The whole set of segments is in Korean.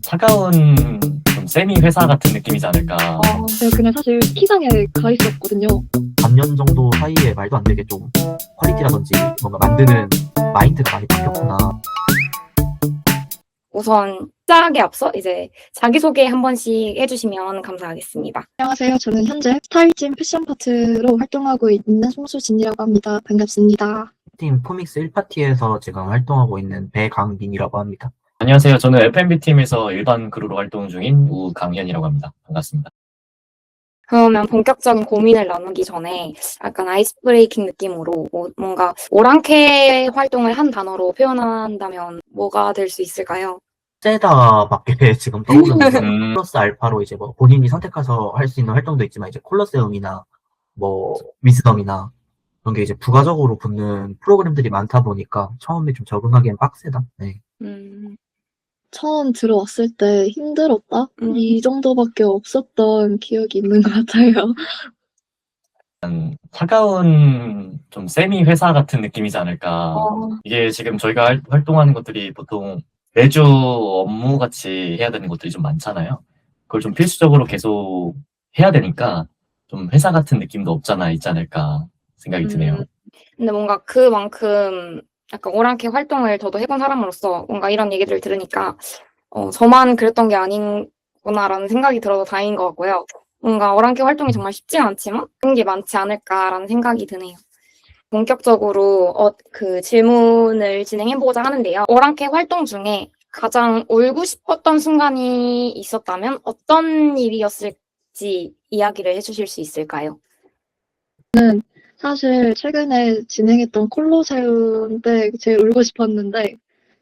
차가운 좀 세미 회사 같은 느낌이지 않을까. 제가 그냥 사실 T상에 가 있었거든요. 반년 정도 사이에 말도 안 되게 좀 퀄리티라든지 뭔가 만드는 마인드가 많이 바뀌었구나. 우선 시작에 앞서 이제 자기소개 한 번씩 해주시면 감사하겠습니다. 안녕하세요. 저는 현재 스타일진 패션 파트로 활동하고 있는 송수진이라고 합니다. 반갑습니다. 팀 코믹스 1파티에서 지금 활동하고 있는 배강민이라고 합니다. 안녕하세요. 저는 F&B 팀에서 일반 크루로 활동 중인 우강현이라고 합니다. 반갑습니다. 그러면 본격적인 고민을 나누기 전에 약간 아이스 브레이킹 느낌으로 뭔가 오랑캐 활동을 한 단어로 표현한다면 뭐가 될 수 있을까요? 세다밖에 지금 떠오르는 음. 플러스 알파로 이제 뭐 본인이 선택해서 할 수 있는 활동도 있지만 이제 콜로세움이나 뭐 위즈덤이나 그런 게 이제 부가적으로 붙는 프로그램들이 많다 보니까 처음에 좀 적응하기엔 빡세다. 네. 처음 들어왔을 때 힘들었다? 이 정도밖에 없었던 기억이 있는 것 같아요. 차가운 좀 세미 회사 같은 느낌이지 않을까. 이게 지금 저희가 활동하는 것들이 보통 매주 업무 같이 해야 되는 것들이 좀 많잖아요. 그걸 좀 필수적으로 계속 해야 되니까 좀 회사 같은 느낌도 없잖아 있지 않을까 생각이 드네요. 근데 뭔가 그만큼 약간 오랑캐 활동을 저도 해본 사람으로서 뭔가 이런 얘기들을 들으니까 저만 그랬던 게 아닌구나라는 생각이 들어서 다행인 것 같고요. 뭔가 오랑캐 활동이 정말 쉽지는 않지만 그런 게 많지 않을까라는 생각이 드네요. 본격적으로 그 질문을 진행해보고자 하는데요. 오랑캐 활동 중에 가장 울고 싶었던 순간이 있었다면 어떤 일이었을지 이야기를 해주실 수 있을까요? 사실 최근에 진행했던 콜로세움 때 제일 울고 싶었는데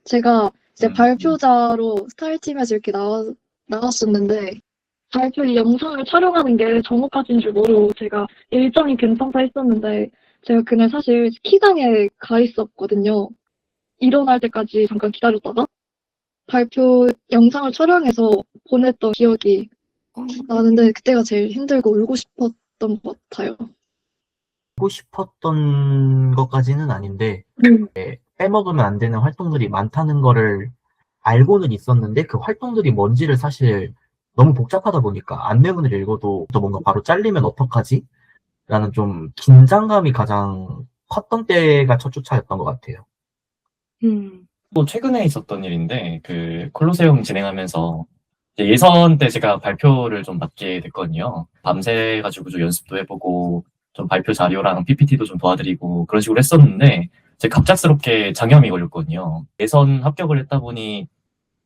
제가 이제 발표자로 스타일팀에서 이렇게 나왔었는데 발표 영상을 촬영하는 게 정오까지인 줄 모르고 제가 일정이 괜찮다 했었는데 제가 그날 사실 T상에 가 있었거든요. 일어날 때까지 잠깐 기다렸다가 발표 영상을 촬영해서 보냈던 기억이 나는데 그때가 제일 힘들고 울고 싶었던 것 같아요. 하고 싶었던 것까지는 아닌데 빼먹으면 안 되는 활동들이 많다는 거를 알고는 있었는데 그 활동들이 뭔지를 사실 너무 복잡하다 보니까 안내문을 읽어도 또 뭔가 바로 잘리면 어떡하지? 라는 좀 긴장감이 가장 컸던 때가 첫 주차였던 것 같아요. 또 최근에 있었던 일인데 그 콜로세움 진행하면서 이제 예선 때 제가 발표를 좀 맡게 됐거든요. 밤새 가지고 좀 연습도 해보고 좀 발표 자료랑 PPT도 좀 도와드리고 그런 식으로 했었는데 제가 갑작스럽게 장염이 걸렸거든요. 예선 합격을 했다 보니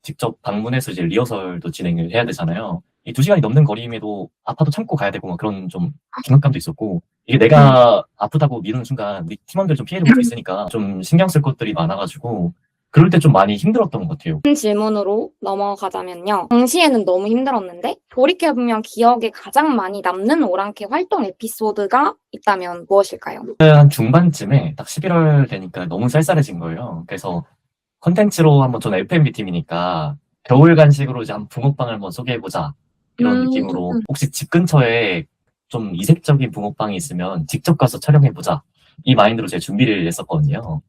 직접 방문해서 이제 리허설도 진행을 해야 되잖아요. 이 2시간이 넘는 거리임에도 아파도 참고 가야 되고 막 그런 좀 긴급감도 있었고 이게 내가 아프다고 미루는 순간 우리 팀원들 좀 피해를 볼 수 있으니까 좀 신경 쓸 것들이 많아가지고 그럴 때 좀 많이 힘들었던 것 같아요. 질문으로 넘어가자면요. 당시에는 너무 힘들었는데 돌이켜보면 기억에 가장 많이 남는 오랑캐 활동 에피소드가 있다면 무엇일까요? 한 중반쯤에 딱 11월 되니까 너무 쌀쌀해진 거예요. 그래서 컨텐츠로 한번 저는 F&B 팀이니까 겨울 간식으로 이제 한 붕어빵을 한번 소개해보자 이런 느낌으로 혹시 집 근처에 좀 이색적인 붕어빵이 있으면 직접 가서 촬영해보자 이 마인드로 제가 준비를 했었거든요.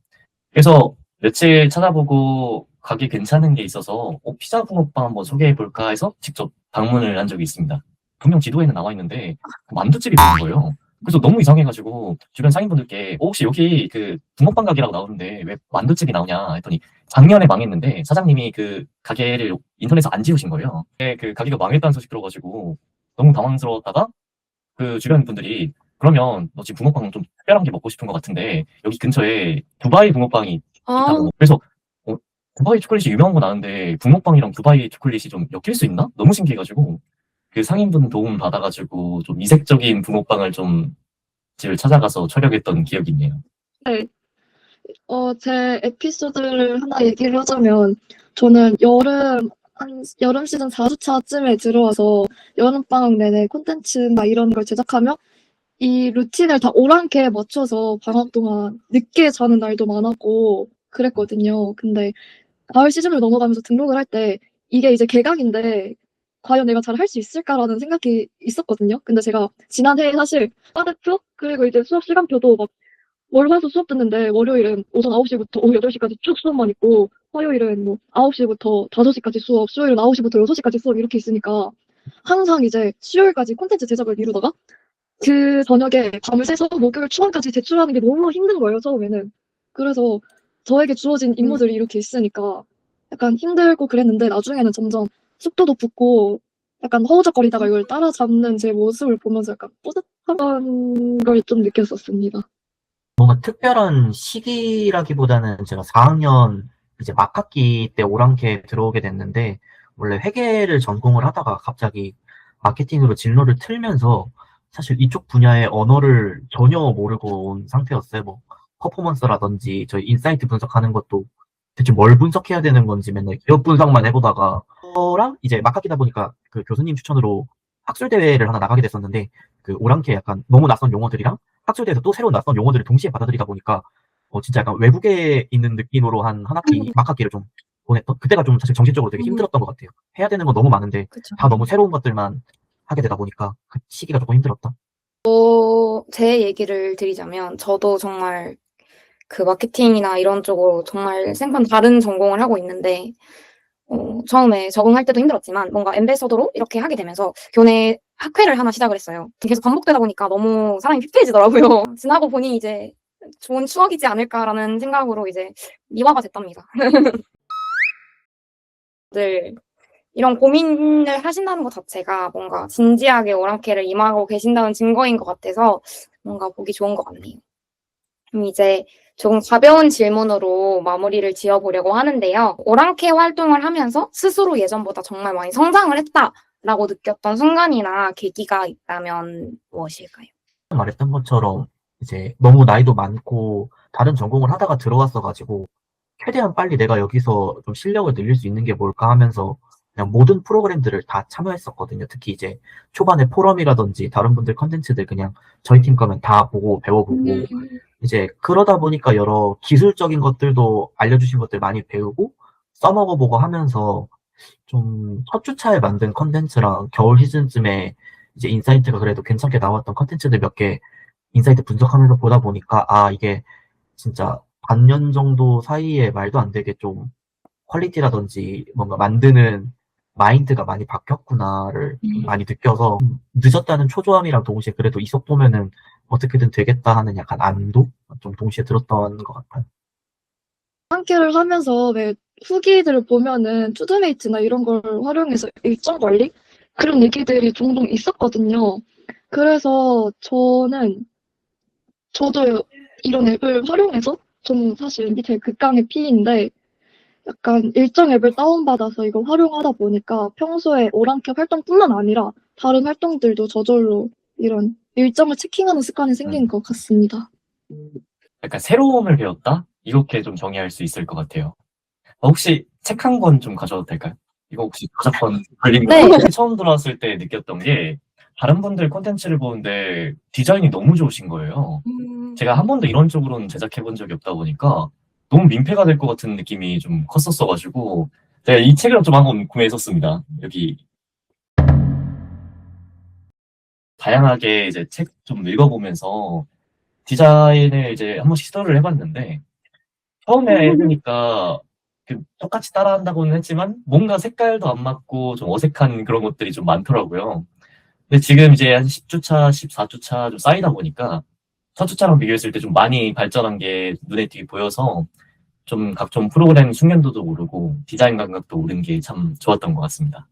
그래서 며칠 찾아보고 가기 괜찮은 게 있어서 피자 붕어빵 한번 소개해볼까 해서 직접 방문을 한 적이 있습니다. 분명 지도에는 나와 있는데 만두집이 있는 거예요. 그래서 너무 이상해가지고 주변 상인분들께 혹시 여기 그 붕어빵 가게라고 나오는데 왜 만두집이 나오냐 했더니 작년에 망했는데 사장님이 그 가게를 인터넷에서 안 지우신 거예요. 그 가게가 망했다는 소식 들어가지고 너무 당황스러웠다가 그 주변 분들이 그러면 너 지금 붕어빵 좀 특별한 게 먹고 싶은 것 같은데 여기 근처에 두바이 붕어빵이 있다고. 그래서 두바이 초콜릿이 유명한 건 아는데 붕어빵이랑 두바이 초콜릿이 좀 엮일 수 있나? 너무 신기해가지고 그 상인분 도움 받아가지고 좀 이색적인 붕어빵을 좀 집을 찾아가서 촬영했던 기억이 있네요. 네. 제 에피소드를 하나 얘기를 하자면 저는 여름 시즌 4주차쯤에 들어와서 여름방학 내내 콘텐츠나 이런 걸 제작하며 이 루틴을 다 오랑캐에 맞춰서 방학 동안 늦게 자는 날도 많았고 그랬거든요. 근데 가을 시즌을 넘어가면서 등록을 할 때 이게 이제 개강인데 과연 내가 잘 할 수 있을까라는 생각이 있었거든요. 근데 제가 지난해 사실 과대표 그리고 이제 수업 시간표도 막 월화수 수업 듣는데 월요일은 오전 9시부터 오후 8시까지 쭉 수업만 있고 화요일은 뭐 9시부터 5시까지 수업, 수요일은 9시부터 6시까지 수업 이렇게 있으니까 항상 이제 수요일까지 콘텐츠 제작을 미루다가 그 저녁에 밤을 새서 목요일 초반까지 제출하는 게 너무 힘든 거예요, 처음에는. 그래서 저에게 주어진 임무들이 이렇게 있으니까 약간 힘들고 그랬는데 나중에는 점점 속도도 붙고 약간 허우적거리다가 이걸 따라잡는 제 모습을 보면서 약간 뿌듯한 걸 좀 느꼈었습니다. 뭔가 특별한 시기라기보다는 제가 4학년 이제 막학기 때 오랑캐 들어오게 됐는데, 원래 회계를 전공을 하다가 갑자기 마케팅으로 진로를 틀면서 사실 이쪽 분야의 언어를 전혀 모르고 온 상태였어요. 뭐 퍼포먼스라든지 저희 인사이트 분석하는 것도 대체 뭘 분석해야 되는 건지 맨날 기업 분석만 해보다가, 저랑 이제 막학기다 보니까 그 교수님 추천으로 학술대회를 하나 나가게 됐었는데, 그 오랑캐 약간 너무 낯선 용어들이랑 학술대에서 또 새로운 낯선 용어들을 동시에 받아들이다 보니까 진짜 약간 외국에 있는 느낌으로 한 학기, 막학기를 좀 보냈던, 그때가 좀 사실 정신적으로 되게 힘들었던 것 같아요. 해야 되는 건 너무 많은데 그쵸. 다 너무 새로운 것들만 하게 되다 보니까 그 시기가 조금 힘들었다. 제 얘기를 드리자면, 저도 정말 그 마케팅이나 이런 쪽으로 정말 생판 다른 전공을 하고 있는데, 처음에 적응할 때도 힘들었지만, 뭔가 앰베서더로 이렇게 하게 되면서 교내 학회를 하나 시작을 했어요. 계속 반복되다 보니까 너무 사람이 피폐해지더라고요. 지나고 보니 이제 좋은 추억이지 않을까라는 생각으로 이제 미화가 됐답니다. 늘 이런 고민을 하신다는 것 자체가 뭔가 진지하게 오랑캐를 임하고 계신다는 증거인 것 같아서 뭔가 보기 좋은 것 같네요. 그럼 이제 조금 가벼운 질문으로 마무리를 지어보려고 하는데요. 오랑캐 활동을 하면서 스스로 예전보다 정말 많이 성장을 했다라고 느꼈던 순간이나 계기가 있다면 무엇일까요? 말했던 것처럼 이제 너무 나이도 많고 다른 전공을 하다가 들어왔어가지고 최대한 빨리 내가 여기서 좀 실력을 늘릴 수 있는 게 뭘까 하면서 그냥 모든 프로그램들을 다 참여했었거든요. 특히 이제 초반에 포럼이라든지 다른 분들 컨텐츠들 그냥 저희 팀 거면 다 보고 배워보고, 이제 그러다 보니까 여러 기술적인 것들도 알려주신 것들 많이 배우고 써먹어보고 하면서 좀 첫 주차에 만든 컨텐츠랑 겨울 시즌쯤에 이제 인사이트가 그래도 괜찮게 나왔던 컨텐츠들 몇 개 인사이트 분석하면서 보다 보니까, 아, 이게 진짜 반년 정도 사이에 말도 안 되게 좀 퀄리티라든지 뭔가 만드는 마인드가 많이 바뀌었구나를 많이 느껴서, 늦었다는 초조함이랑 동시에 그래도 이 속도면은 어떻게든 되겠다 하는 약간 안도 좀 동시에 들었던 것 같아요. 함께를 하면서 왜 후기들을 보면은 투드메이트나 이런 걸 활용해서 일정 관리? 그런 얘기들이 종종 있었거든요. 그래서 저도 이런 앱을 활용해서 저는 사실 밑에 극강의 P인데 약간 일정 앱을 다운받아서 이거 활용하다 보니까 평소에 오랑캐 활동뿐만 아니라 다른 활동들도 저절로 이런 일정을 체킹하는 습관이 생긴 것 같습니다. 약간 새로움을 배웠다? 이렇게 좀 정의할 수 있을 것 같아요. 혹시 책 한 권 좀 가져도 될까요? 이거 혹시 저작권 걸린 네. 거? 처음 들어왔을 때 느꼈던 게 다른 분들 콘텐츠를 보는데 디자인이 너무 좋으신 거예요. 제가 한 번도 이런 쪽으로는 제작해 본 적이 없다 보니까 너무 민폐가 될 것 같은 느낌이 좀 컸었어가지고 제가 이 책을 좀 한번 구매했었습니다. 여기 다양하게 이제 책 좀 읽어보면서 디자인을 이제 한 번씩 시도를 해봤는데 처음에 해보니까 똑같이 따라한다고는 했지만 뭔가 색깔도 안 맞고 좀 어색한 그런 것들이 좀 많더라고요. 근데 지금 이제 한 10주차, 14주차 좀 쌓이다 보니까 첫 주차랑 비교했을 때 좀 많이 발전한 게 눈에 띄게 보여서 좀 각종 프로그램 숙련도도 오르고 디자인 감각도 오른 게 참 좋았던 것 같습니다.